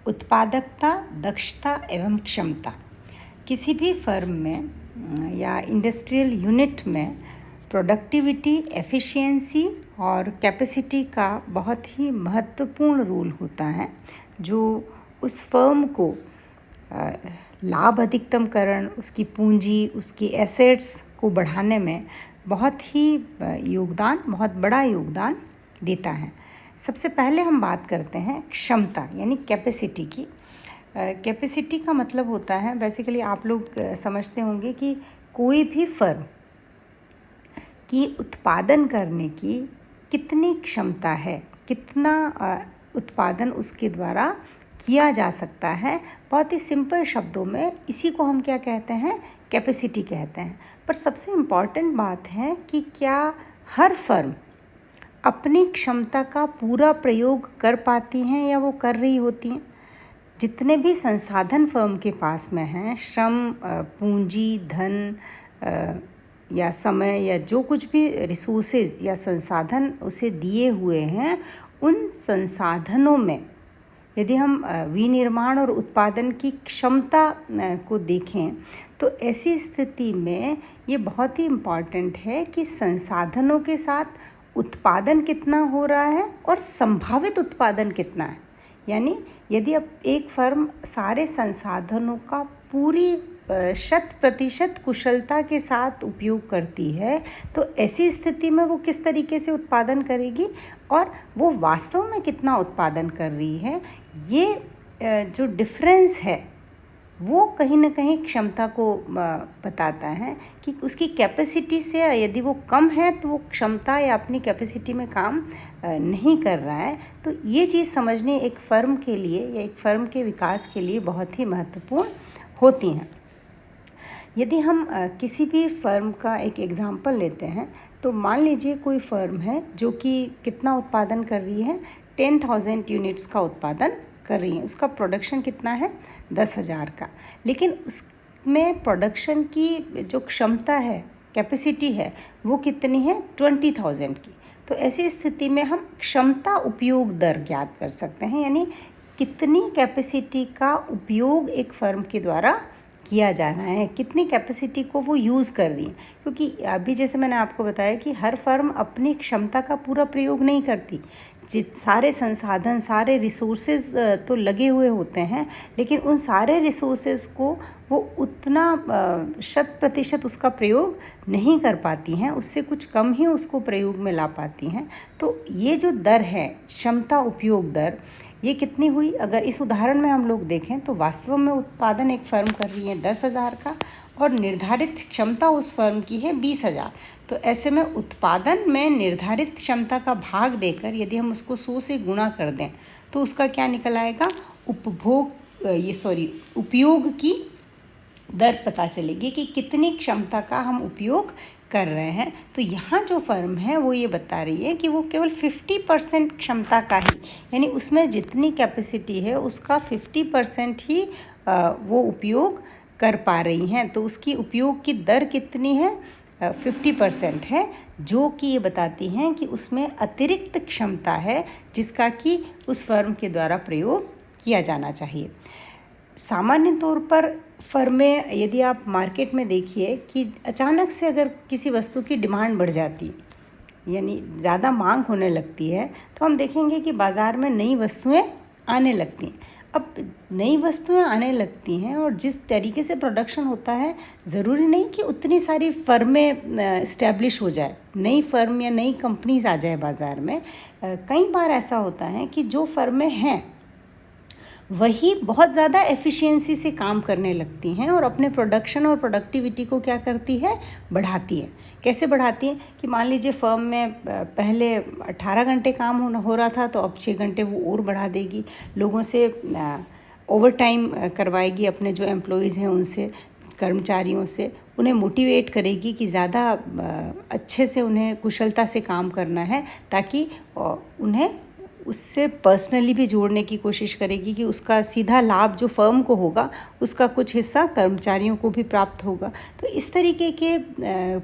उत्पादकता, दक्षता एवं क्षमता। किसी भी फर्म में या इंडस्ट्रियल यूनिट में प्रोडक्टिविटी, एफिशिएंसी और कैपेसिटी का बहुत ही महत्वपूर्ण रोल होता है, जो उस फर्म को लाभ अधिकतमकरण, उसकी पूंजी, उसकी एसेट्स को बढ़ाने में बहुत बड़ा योगदान देता है। सबसे पहले हम बात करते हैं क्षमता यानी कैपेसिटी की। कैपेसिटी का मतलब होता है, बेसिकली आप लोग समझते होंगे कि कोई भी फर्म की उत्पादन करने की कितनी क्षमता है, कितना उत्पादन उसके द्वारा किया जा सकता है। बहुत ही सिंपल शब्दों में इसी को हम क्या कहते हैं, कैपेसिटी कहते हैं। पर सबसे इम्पॉर्टेंट बात है कि क्या हर फर्म अपनी क्षमता का पूरा प्रयोग कर पाती हैं या वो कर रही होती हैं। जितने भी संसाधन फर्म के पास में हैं, श्रम, पूंजी, धन या समय या जो कुछ भी रिसोर्सेज या संसाधन उसे दिए हुए हैं, उन संसाधनों में यदि हम विनिर्माण और उत्पादन की क्षमता को देखें तो ऐसी स्थिति में ये बहुत ही इम्पॉर्टेंट है कि संसाधनों के साथ उत्पादन कितना हो रहा है और संभावित उत्पादन कितना है। यानी यदि अब एक फर्म सारे संसाधनों का पूरी 100% कुशलता के साथ उपयोग करती है, तो ऐसी स्थिति में वो किस तरीके से उत्पादन करेगी और वो वास्तव में कितना उत्पादन कर रही है, ये जो डिफरेंस है वो कहीं ना कहीं क्षमता को बताता है कि उसकी कैपेसिटी से यदि वो कम है तो वो क्षमता या अपनी कैपेसिटी में काम नहीं कर रहा है। तो ये चीज़ समझनी एक फ़र्म के लिए या एक फ़र्म के विकास के लिए बहुत ही महत्वपूर्ण होती हैं। यदि हम किसी भी फर्म का एक एग्ज़ाम्पल लेते हैं तो मान लीजिए कोई फर्म है जो कि कितना उत्पादन कर रही है, 10,000 यूनिट्स का उत्पादन कर रही है। उसका प्रोडक्शन कितना है, 10,000 का, लेकिन उसमें प्रोडक्शन की जो क्षमता है, कैपेसिटी है, वो कितनी है, 20,000 की। तो ऐसी स्थिति में हम क्षमता उपयोग दर ज्ञात कर सकते हैं, यानी कितनी कैपेसिटी का उपयोग एक फर्म के द्वारा किया जा रहा है, कितनी कैपेसिटी को वो यूज़ कर रही है। क्योंकि अभी जैसे मैंने आपको बताया कि हर फर्म अपनी क्षमता का पूरा प्रयोग नहीं करती। सारे संसाधन, सारे रिसोर्सेज तो लगे हुए होते हैं, लेकिन उन सारे रिसोर्सेज को वो उतना 100% उसका प्रयोग नहीं कर पाती हैं, उससे कुछ कम ही उसको प्रयोग में ला पाती हैं। तो ये जो दर है, क्षमता उपयोग दर, ये कितनी हुई? अगर इस उदाहरण में हम लोग देखें तो वास्तव में उत्पादन एक फर्म कर रही है 10,000 का और निर्धारित क्षमता उस फर्म की है 20,000। तो ऐसे में उत्पादन में निर्धारित क्षमता का भाग देकर यदि हम उसको 100 से गुणा कर दें तो उसका क्या निकल आएगा, उपयोग की दर पता चलेगी कि कितनी क्षमता का हम उपयोग कर रहे हैं। तो यहाँ जो फर्म है वो ये बता रही है कि वो केवल 50% क्षमता का ही, यानी उसमें जितनी कैपेसिटी है उसका 50% ही वो उपयोग कर पा रही हैं। तो उसकी उपयोग की दर कितनी है, 50% है, जो कि ये बताती हैं कि उसमें अतिरिक्त क्षमता है जिसका कि उस फर्म के द्वारा प्रयोग किया जाना चाहिए। सामान्य तौर पर फर्में, यदि आप मार्केट में देखिए कि अचानक से अगर किसी वस्तु की डिमांड बढ़ जाती, यानी ज़्यादा मांग होने लगती है, तो हम देखेंगे कि बाज़ार में नई वस्तुएं आने लगती हैं। अब नई वस्तुएं आने लगती हैं और जिस तरीके से प्रोडक्शन होता है, ज़रूरी नहीं कि उतनी सारी फर्में इस्टेब्लिश हो जाए, नई फर्म या नई कंपनीज आ जाए बाज़ार में। कई बार ऐसा होता है कि जो फर्में हैं वही बहुत ज़्यादा एफिशिएंसी से काम करने लगती हैं और अपने प्रोडक्शन और प्रोडक्टिविटी को क्या करती है, बढ़ाती है। कैसे बढ़ाती है कि मान लीजिए फर्म में पहले 18 घंटे काम हो रहा था, तो अब 6 घंटे वो और बढ़ा देगी। लोगों से ओवर टाइम करवाएगी, अपने जो एम्प्लॉयज़ हैं उनसे, कर्मचारियों से, उन्हें मोटिवेट करेगी कि ज़्यादा अच्छे से उन्हें कुशलता से काम करना है, ताकि उन्हें उससे पर्सनली भी जोड़ने की कोशिश करेगी कि उसका सीधा लाभ जो फर्म को होगा उसका कुछ हिस्सा कर्मचारियों को भी प्राप्त होगा। तो इस तरीके के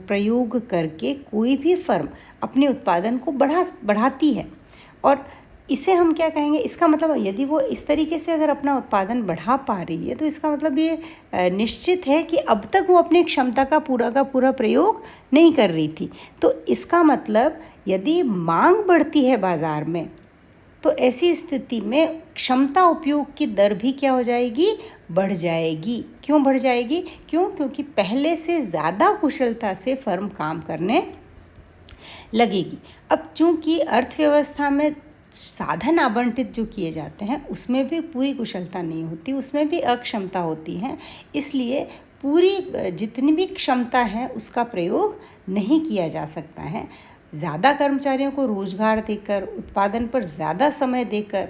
प्रयोग करके कोई भी फर्म अपने उत्पादन को बढ़ाती है। और इसे हम क्या कहेंगे, इसका मतलब यदि वो इस तरीके से अगर अपना उत्पादन बढ़ा पा रही है तो इसका मतलब ये निश्चित है कि अब तक वो अपनी क्षमता का पूरा प्रयोग नहीं कर रही थी। तो इसका मतलब यदि मांग बढ़ती है बाज़ार में तो ऐसी स्थिति में क्षमता उपयोग की दर भी क्या हो जाएगी, बढ़ जाएगी। क्यों बढ़ जाएगी? क्योंकि पहले से ज़्यादा कुशलता से फर्म काम करने लगेगी। अब चूंकि अर्थव्यवस्था में साधन आवंटित जो किए जाते हैं उसमें भी पूरी कुशलता नहीं होती, उसमें भी अक्षमता होती है, इसलिए पूरी जितनी भी क्षमता है उसका प्रयोग नहीं किया जा सकता है। ज़्यादा कर्मचारियों को रोजगार देकर, उत्पादन पर ज़्यादा समय देकर,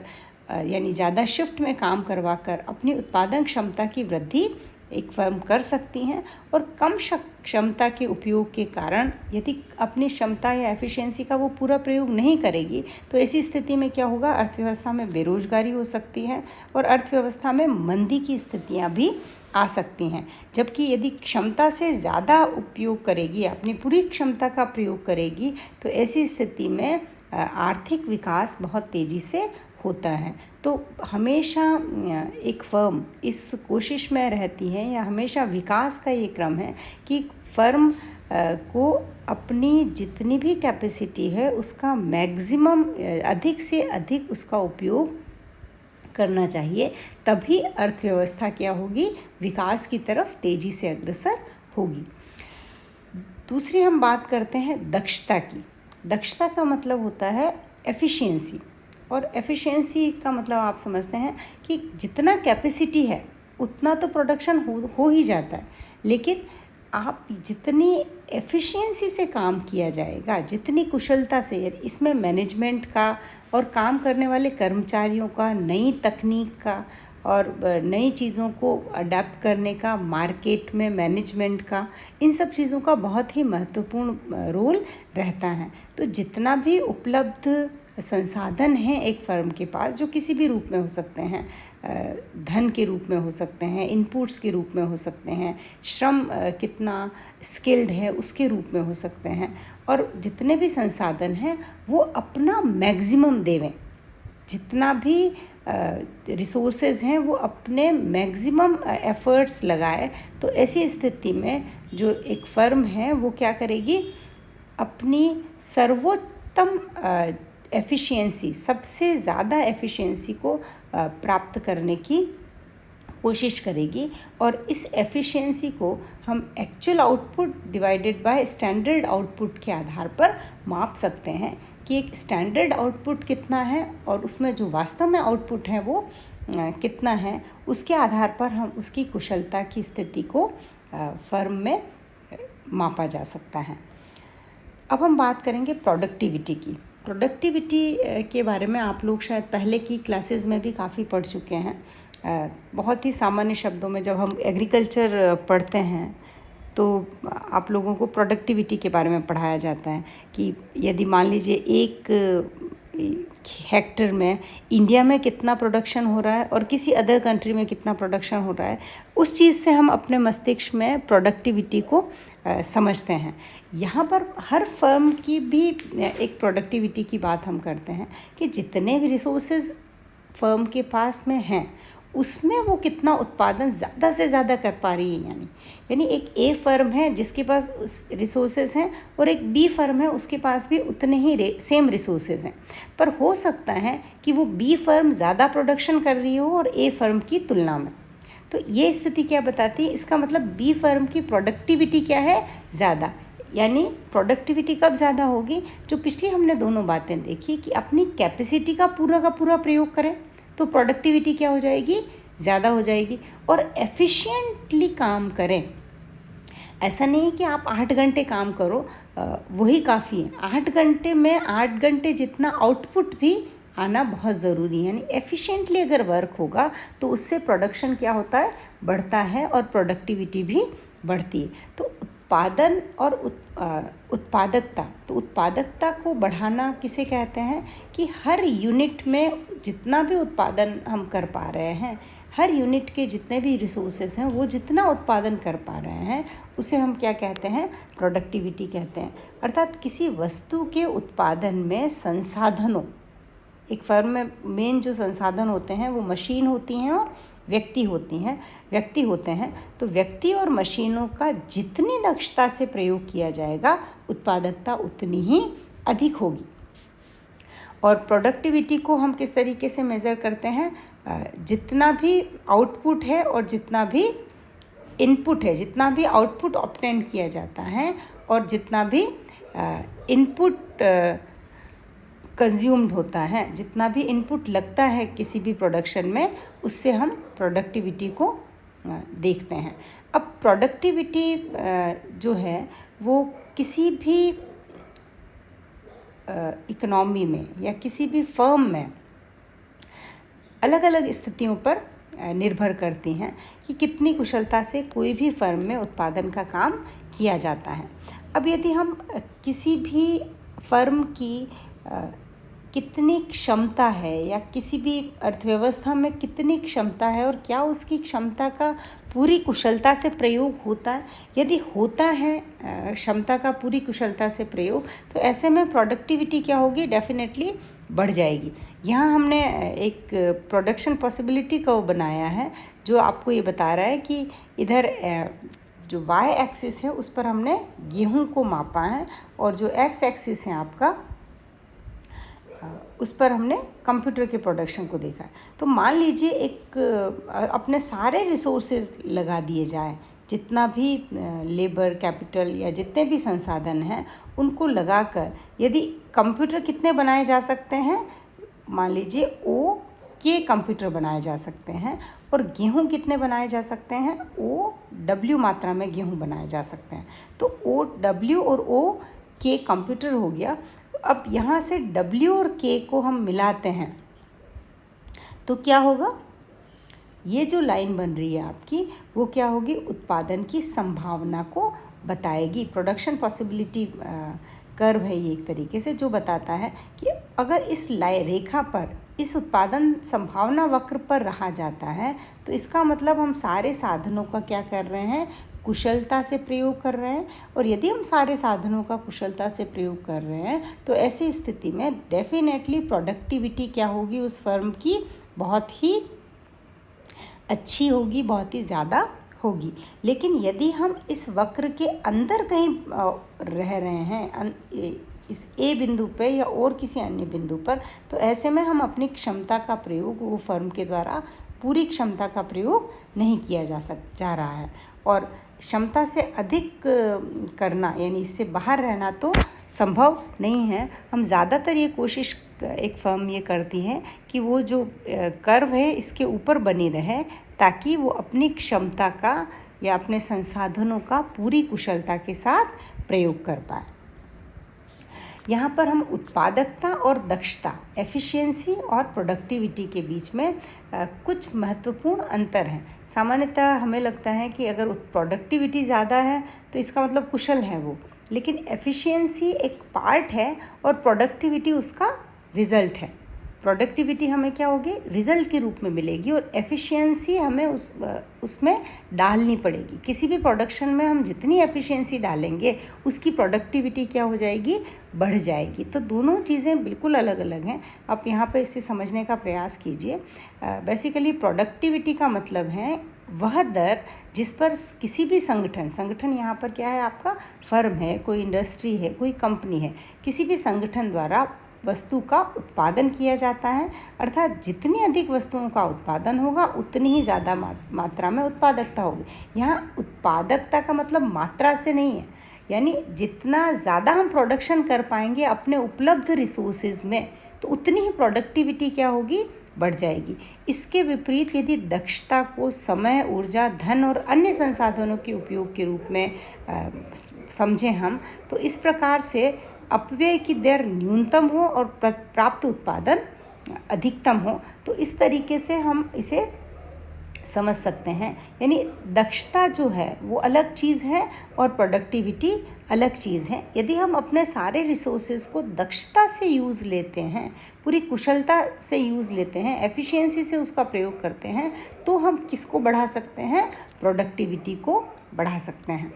यानी ज़्यादा शिफ्ट में काम करवाकर अपनी उत्पादन क्षमता की वृद्धि एक फर्म कर सकती हैं। और कम क्षमता के उपयोग के कारण यदि अपनी क्षमता या एफिशिएंसी का वो पूरा प्रयोग नहीं करेगी तो ऐसी स्थिति में क्या होगा, अर्थव्यवस्था में बेरोजगारी हो सकती है और अर्थव्यवस्था में मंदी की स्थितियां भी आ सकती हैं। जबकि यदि क्षमता से ज़्यादा उपयोग करेगी, अपनी पूरी क्षमता का प्रयोग करेगी, तो ऐसी स्थिति में आर्थिक विकास बहुत तेज़ी से होता है। तो हमेशा एक फर्म इस कोशिश में रहती है, या हमेशा विकास का ये क्रम है कि फर्म को अपनी जितनी भी कैपेसिटी है उसका मैक्सिमम, अधिक से अधिक उसका उपयोग करना चाहिए, तभी अर्थव्यवस्था क्या होगी, विकास की तरफ तेज़ी से अग्रसर होगी। दूसरी हम बात करते हैं दक्षता की। दक्षता का मतलब होता है एफिशिएंसी, और एफिशिएंसी का मतलब आप समझते हैं कि जितना कैपेसिटी है उतना तो प्रोडक्शन हो ही जाता है, लेकिन आप जितनी एफिशिएंसी से काम किया जाएगा, जितनी कुशलता से, इसमें मैनेजमेंट का और काम करने वाले कर्मचारियों का, नई तकनीक का और नई चीज़ों को अडेप्ट करने का, मार्केट में मैनेजमेंट का, इन सब चीज़ों का बहुत ही महत्वपूर्ण रोल रहता है। तो जितना भी उपलब्ध संसाधन हैं एक फर्म के पास, जो किसी भी रूप में हो सकते हैं, धन के रूप में हो सकते हैं, इनपुट्स के रूप में हो सकते हैं, श्रम कितना स्किल्ड है उसके रूप में हो सकते हैं, और जितने भी संसाधन हैं वो अपना मैक्सिमम देवें, जितना भी रिसोर्सेज हैं वो अपने मैक्सिमम एफर्ट्स लगाए। तो ऐसी स्थिति में जो एक फर्म है वो क्या करेगी, अपनी सर्वोत्तम एफिशिएंसी, सबसे ज़्यादा एफिशिएंसी को प्राप्त करने की कोशिश करेगी। और इस एफिशिएंसी को हम actual output divided by standard output के आधार पर माप सकते हैं कि एक स्टैंडर्ड आउटपुट कितना है और उसमें जो वास्तव में आउटपुट है वो कितना है। उसके आधार पर हम उसकी कुशलता की स्थिति को फर्म में मापा जा सकता है। अब हम बात करेंगे प्रोडक्टिविटी की। प्रोडक्टिविटी के बारे में आप लोग शायद पहले की क्लासेस में भी काफ़ी पढ़ चुके हैं। बहुत ही सामान्य शब्दों में जब हम एग्रीकल्चर पढ़ते हैं तो आप लोगों को प्रोडक्टिविटी के बारे में पढ़ाया जाता है कि यदि मान लीजिए एक हेक्टर में इंडिया में कितना प्रोडक्शन हो रहा है और किसी अदर कंट्री में कितना प्रोडक्शन हो रहा है, उस चीज़ से हम अपने मस्तिष्क में प्रोडक्टिविटी को समझते हैं। यहाँ पर हर फर्म की भी एक प्रोडक्टिविटी की बात हम करते हैं कि जितने भी रिसोर्सेज फर्म के पास में हैं उसमें वो कितना उत्पादन ज़्यादा से ज़्यादा कर पा रही है। यानी एक ए फर्म है जिसके पास रिसोर्सेज हैं और एक बी फर्म है उसके पास भी उतने ही सेम रिसोर्सेज हैं, पर हो सकता है कि वो बी फर्म ज़्यादा प्रोडक्शन कर रही हो और ए फर्म की तुलना में। तो ये स्थिति क्या बताती है, इसका मतलब बी फर्म की प्रोडक्टिविटी क्या है, ज़्यादा। यानी प्रोडक्टिविटी कब ज़्यादा होगी, जो पिछली हमने दोनों बातें देखी कि अपनी कैपेसिटी का पूरा प्रयोग करें तो प्रोडक्टिविटी क्या हो जाएगी, ज़्यादा हो जाएगी। और एफिशिएंटली काम करें। ऐसा नहीं कि आप 8 घंटे काम करो वही काफ़ी है। 8 घंटे में 8 घंटे जितना आउटपुट भी आना बहुत ज़रूरी है। यानी एफिशिएंटली अगर वर्क होगा तो उससे प्रोडक्शन क्या होता है, बढ़ता है और प्रोडक्टिविटी भी बढ़ती है। तो उत्पादन और उत्पादकता, तो उत्पादकता को बढ़ाना किसे कहते हैं कि हर यूनिट में जितना भी उत्पादन हम कर पा रहे हैं, हर यूनिट के जितने भी रिसोर्सेज हैं वो जितना उत्पादन कर पा रहे हैं उसे हम क्या कहते हैं, प्रोडक्टिविटी कहते हैं। अर्थात किसी वस्तु के उत्पादन में संसाधनों एक फर्म में मेन जो संसाधन होते हैं वो मशीन होती हैं और व्यक्ति होते हैं। तो व्यक्ति और मशीनों का जितनी दक्षता से प्रयोग किया जाएगा उत्पादकता उतनी ही अधिक होगी। और प्रोडक्टिविटी को हम किस तरीके से मेज़र करते हैं, जितना भी आउटपुट है और जितना भी इनपुट है, जितना भी आउटपुट ऑब्टेन किया जाता है और जितना भी इनपुट कंज्यूम्ड होता है, जितना भी इनपुट लगता है किसी भी प्रोडक्शन में, उससे हम प्रोडक्टिविटी को देखते हैं। अब प्रोडक्टिविटी जो है वो किसी भी इकोनॉमी में या किसी भी फर्म में अलग अलग स्थितियों पर निर्भर करती हैं कि कितनी कुशलता से कोई भी फर्म में उत्पादन का काम किया जाता है। अब यदि हम किसी भी फर्म की कितनी क्षमता है या किसी भी अर्थव्यवस्था में कितनी क्षमता है और क्या उसकी क्षमता का पूरी कुशलता से प्रयोग होता है, यदि होता है क्षमता का पूरी कुशलता से प्रयोग, तो ऐसे में प्रोडक्टिविटी क्या होगी, डेफिनेटली बढ़ जाएगी। यहाँ हमने एक प्रोडक्शन पॉसिबिलिटी कर्व बनाया है जो आपको ये बता रहा है कि इधर जो वाई एक्सिस है उस पर हमने गेहूं को मापा है और जो एक्स एक्सिस है आपका उस पर हमने कंप्यूटर के प्रोडक्शन को देखा है। तो मान लीजिए एक अपने सारे रिसोर्सेज लगा दिए जाएं, जितना भी लेबर कैपिटल या जितने भी संसाधन हैं उनको लगाकर यदि कंप्यूटर कितने बनाए जा सकते हैं, मान लीजिए के कंप्यूटर बनाए जा सकते हैं और गेहूं कितने बनाए जा सकते हैं, W मात्रा में गेहूं बनाए जा सकते हैं। तो W और के कंप्यूटर हो गया। अब यहाँ से W और K को हम मिलाते हैं तो क्या होगा, ये जो लाइन बन रही है आपकी वो क्या होगी, उत्पादन की संभावना को बताएगी। प्रोडक्शन पॉसिबिलिटी कर्व है ये एक तरीके से, जो बताता है कि अगर इस रेखा पर, इस उत्पादन संभावना वक्र पर रहा जाता है तो इसका मतलब हम सारे साधनों का क्या कर रहे हैं, कुशलता से प्रयोग कर रहे हैं। और यदि हम सारे साधनों का कुशलता से प्रयोग कर रहे हैं तो ऐसी स्थिति में डेफिनेटली प्रोडक्टिविटी क्या होगी, उस फर्म की बहुत ही अच्छी होगी, बहुत ही ज़्यादा होगी। लेकिन यदि हम इस वक्र के अंदर कहीं रह रहे हैं, इस ए बिंदु पे या और किसी अन्य बिंदु पर, तो ऐसे में हम अपनी क्षमता का प्रयोग, वो फर्म के द्वारा पूरी क्षमता का प्रयोग नहीं किया जा रहा है। और क्षमता से अधिक करना यानी इससे बाहर रहना तो संभव नहीं है। हम ज़्यादातर ये कोशिश एक फर्म ये करती है कि वो जो कर्व है इसके ऊपर बनी रहे ताकि वो अपनी क्षमता का या अपने संसाधनों का पूरी कुशलता के साथ प्रयोग कर पाए। यहाँ पर हम उत्पादकता और दक्षता, एफिशिएंसी और प्रोडक्टिविटी के बीच में कुछ महत्वपूर्ण अंतर हैं। सामान्यतः हमें लगता है कि अगर प्रोडक्टिविटी ज़्यादा है तो इसका मतलब कुशल है वो, लेकिन एफिशिएंसी एक पार्ट है और प्रोडक्टिविटी उसका रिज़ल्ट है। प्रोडक्टिविटी हमें क्या होगी, रिज़ल्ट के रूप में मिलेगी और एफिशिएंसी हमें उसमें डालनी पड़ेगी। किसी भी प्रोडक्शन में हम जितनी एफिशिएंसी डालेंगे उसकी प्रोडक्टिविटी क्या हो जाएगी, बढ़ जाएगी। तो दोनों चीज़ें बिल्कुल अलग अलग हैं। आप यहाँ पर इसे समझने का प्रयास कीजिए। बेसिकली प्रोडक्टिविटी का मतलब है वह दर जिस पर किसी भी संगठन यहाँ पर क्या है, आपका फर्म है, कोई इंडस्ट्री है, कोई कंपनी है, किसी भी संगठन द्वारा वस्तु का उत्पादन किया जाता है। अर्थात जितनी अधिक वस्तुओं का उत्पादन होगा उतनी ही ज़्यादा मात्रा में उत्पादकता होगी। यहाँ उत्पादकता का मतलब मात्रा से नहीं है, यानी जितना ज़्यादा हम प्रोडक्शन कर पाएंगे अपने उपलब्ध रिसोर्सेज में तो उतनी ही प्रोडक्टिविटी क्या होगी, बढ़ जाएगी। इसके विपरीत यदि दक्षता को समय, ऊर्जा, धन और अन्य संसाधनों के उपयोग के रूप में समझें हम, तो इस प्रकार से अपव्यय की दर न्यूनतम हो और प्राप्त उत्पादन अधिकतम हो। तो इस तरीके से हम इसे समझ सकते हैं। यानी दक्षता जो है वो अलग चीज़ है और प्रोडक्टिविटी अलग चीज़ है। यदि हम अपने सारे रिसोर्सेज को दक्षता से यूज़ लेते हैं, पूरी कुशलता से यूज़ लेते हैं, एफिशिएंसी से उसका प्रयोग करते हैं, तो हम किसको बढ़ा सकते हैं, प्रोडक्टिविटी को बढ़ा सकते हैं।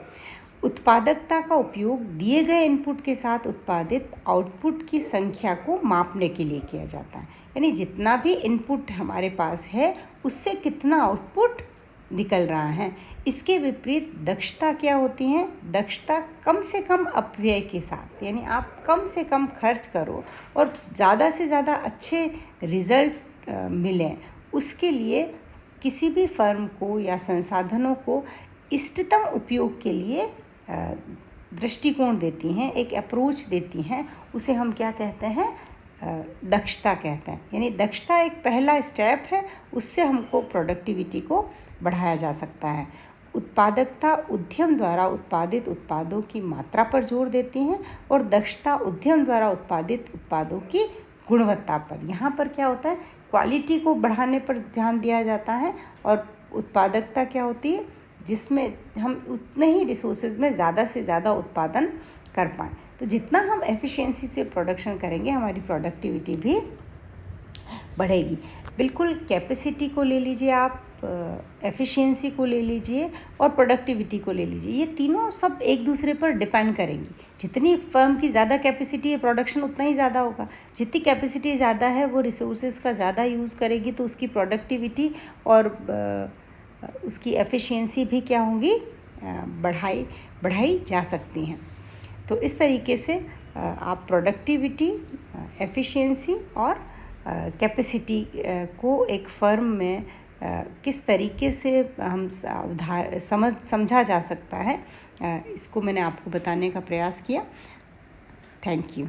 उत्पादकता का उपयोग दिए गए इनपुट के साथ उत्पादित आउटपुट की संख्या को मापने के लिए किया जाता है। यानी जितना भी इनपुट हमारे पास है उससे कितना आउटपुट निकल रहा है। इसके विपरीत दक्षता क्या होती है? दक्षता कम से कम अपव्यय के साथ, यानी आप कम से कम खर्च करो और ज़्यादा से ज़्यादा अच्छे रिज़ल्ट मिलें, उसके लिए किसी भी फर्म को या संसाधनों को इष्टतम उपयोग के लिए दृष्टिकोण देती हैं, एक अप्रोच देती हैं। उसे हम क्या कहते हैं? दक्षता कहते हैं। यानी दक्षता एक पहला स्टेप है, उससे हमको प्रोडक्टिविटी को बढ़ाया जा सकता है। उत्पादकता उद्यम द्वारा उत्पादित उत्पादों की मात्रा पर जोर देती हैं और दक्षता उद्यम द्वारा उत्पादित उत्पादों की गुणवत्ता पर। यहाँ पर क्या होता है? क्वालिटी को बढ़ाने पर ध्यान दिया जाता है। और उत्पादकता क्या होती है? जिसमें हम उतने ही रिसोर्सेज में ज़्यादा से ज़्यादा उत्पादन कर पाएँ। तो जितना हम एफिशिएंसी से प्रोडक्शन करेंगे हमारी प्रोडक्टिविटी भी बढ़ेगी। बिल्कुल कैपेसिटी को ले लीजिए आप, एफिशिएंसी को ले लीजिए और प्रोडक्टिविटी को ले लीजिए, ये तीनों सब एक दूसरे पर डिपेंड करेंगी। जितनी फर्म की ज़्यादा कैपेसिटी है प्रोडक्शन उतना ही ज़्यादा होगा। जितनी कैपेसिटी ज़्यादा है वो रिसोर्सेज का ज़्यादा यूज़ करेगी, तो उसकी प्रोडक्टिविटी और उसकी एफिशिएंसी भी क्या होंगी? बढ़ाई जा सकती हैं। तो इस तरीके से आप प्रोडक्टिविटी, एफिशिएंसी और कैपेसिटी को एक फर्म में किस तरीके से हम समझा जा सकता है, इसको मैंने आपको बताने का प्रयास किया। Thank you.